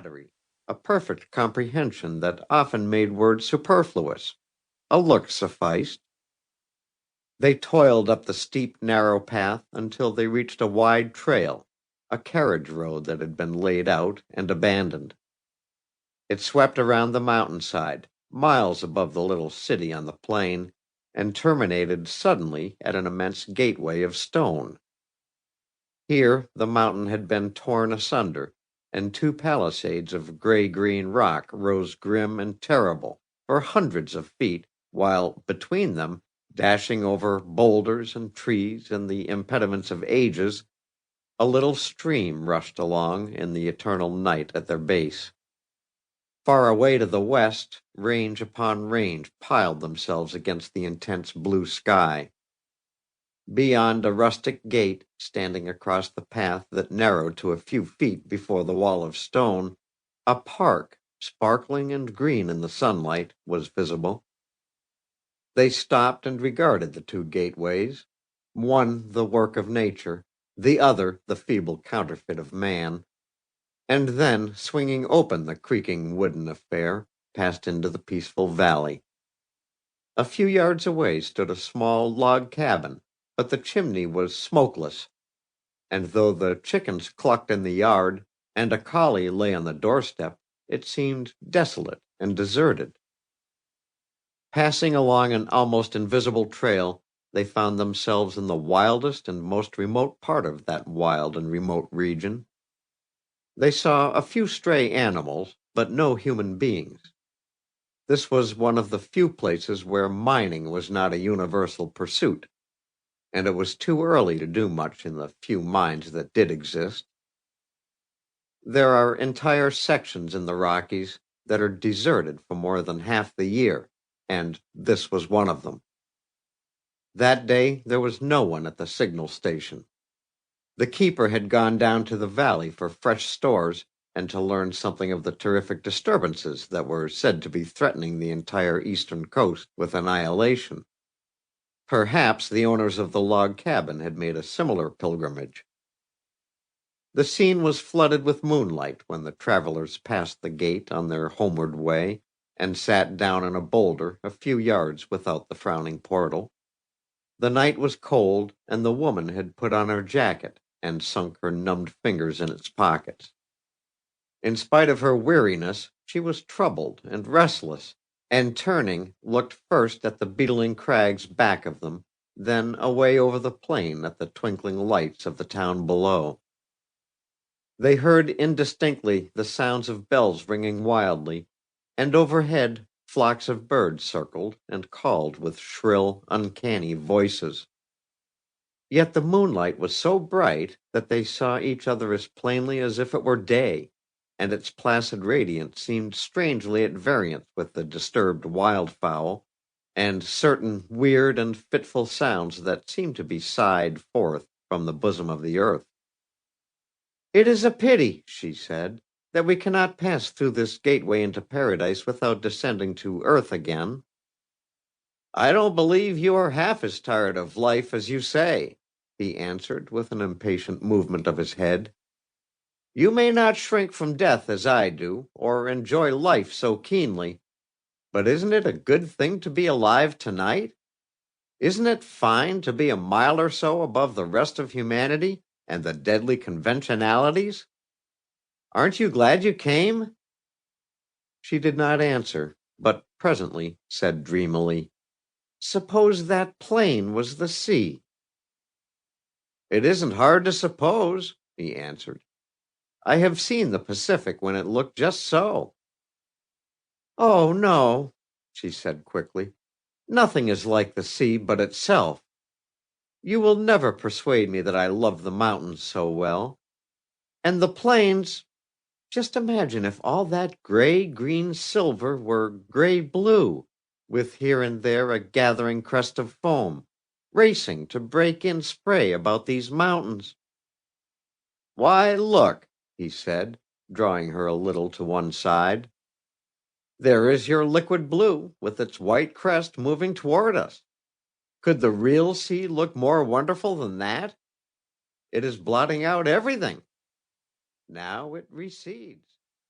flattery, a perfect comprehension that often made words superfluous. A look sufficed. They toiled up the steep, narrow path until they reached a wide trail, a carriage road that had been laid out and abandoned. It swept around the mountainside, miles above the little city on the plain, and terminated suddenly at an immense gateway of stone. Here the mountain had been torn asunder, and two palisades of gray-green rock rose grim and terrible for hundreds of feet, while between them, dashing over boulders and trees and the impediments of ages, a little stream rushed along in the eternal night at their base. Far away to the west, range upon range piled themselves against the intense blue sky. Beyond a rustic gate, standing across the path that narrowed to a few feet before the wall of stone, a park, sparkling and green in the sunlight, was visible. They stopped and regarded the two gateways, one the work of nature, the other the feeble counterfeit of man, and then, swinging open the creaking wooden affair, passed into the peaceful valley. A few yards away stood a small log cabin, but the chimney was smokeless, and though the chickens clucked in the yard and a collie lay on the doorstep, it seemed desolate and deserted. Passing along an almost invisible trail, they found themselves in the wildest and most remote part of that wild and remote region. They saw a few stray animals, but no human beings. This was one of the few places where mining was not a universal pursuit, and it was too early to do much in the few mines that did exist. There are entire sections in the Rockies that are deserted for more than half the year, and this was one of them. That day there was no one at the signal station. The keeper had gone down to the valley for fresh stores and to learn something of the terrific disturbances that were said to be threatening the entire eastern coast with annihilation. Perhaps the owners of the log cabin had made a similar pilgrimage. The scene was flooded with moonlight when the travelers passed the gate on their homeward way and sat down on a boulder a few yards without the frowning portal. The night was cold, and the woman had put on her jacket and sunk her numbed fingers in its pockets. In spite of her weariness, she was troubled and restless, and turning, looked first at the beetling crags back of them, then away over the plain at the twinkling lights of the town below. They heard indistinctly the sounds of bells ringing wildly, and overhead flocks of birds circled and called with shrill, uncanny voices. Yet the moonlight was so bright that they saw each other as plainly as if it were day, and its placid radiance seemed strangely at variance with the disturbed wildfowl, and certain weird and fitful sounds that seemed to be sighed forth from the bosom of the earth. "It is a pity," she said, "that we cannot pass through this gateway into paradise without descending to earth again." "I don't believe you are half as tired of life as you say," he answered with an impatient movement of his head. "You may not shrink from death as I do, or enjoy life so keenly, but isn't it a good thing to be alive tonight? Isn't it fine to be a mile or so above the rest of humanity and the deadly conventionalities? Aren't you glad you came?" She did not answer, but presently said dreamily, "Suppose that plain was the sea?" "It isn't hard to suppose," he answered. "I have seen the Pacific when it looked just so." "Oh, no," she said quickly. "Nothing is like the sea but itself. You will never persuade me that I love the mountains so well. And the plains, just imagine if all that gray, green silver were gray blue, with here and there a gathering crest of foam, racing to break in spray about these mountains." "Why, look," he said, drawing her a little to one side. "There is your liquid blue, with its white crest moving toward us. Could the real sea look more wonderful than that? It is blotting out everything. Now it recedes.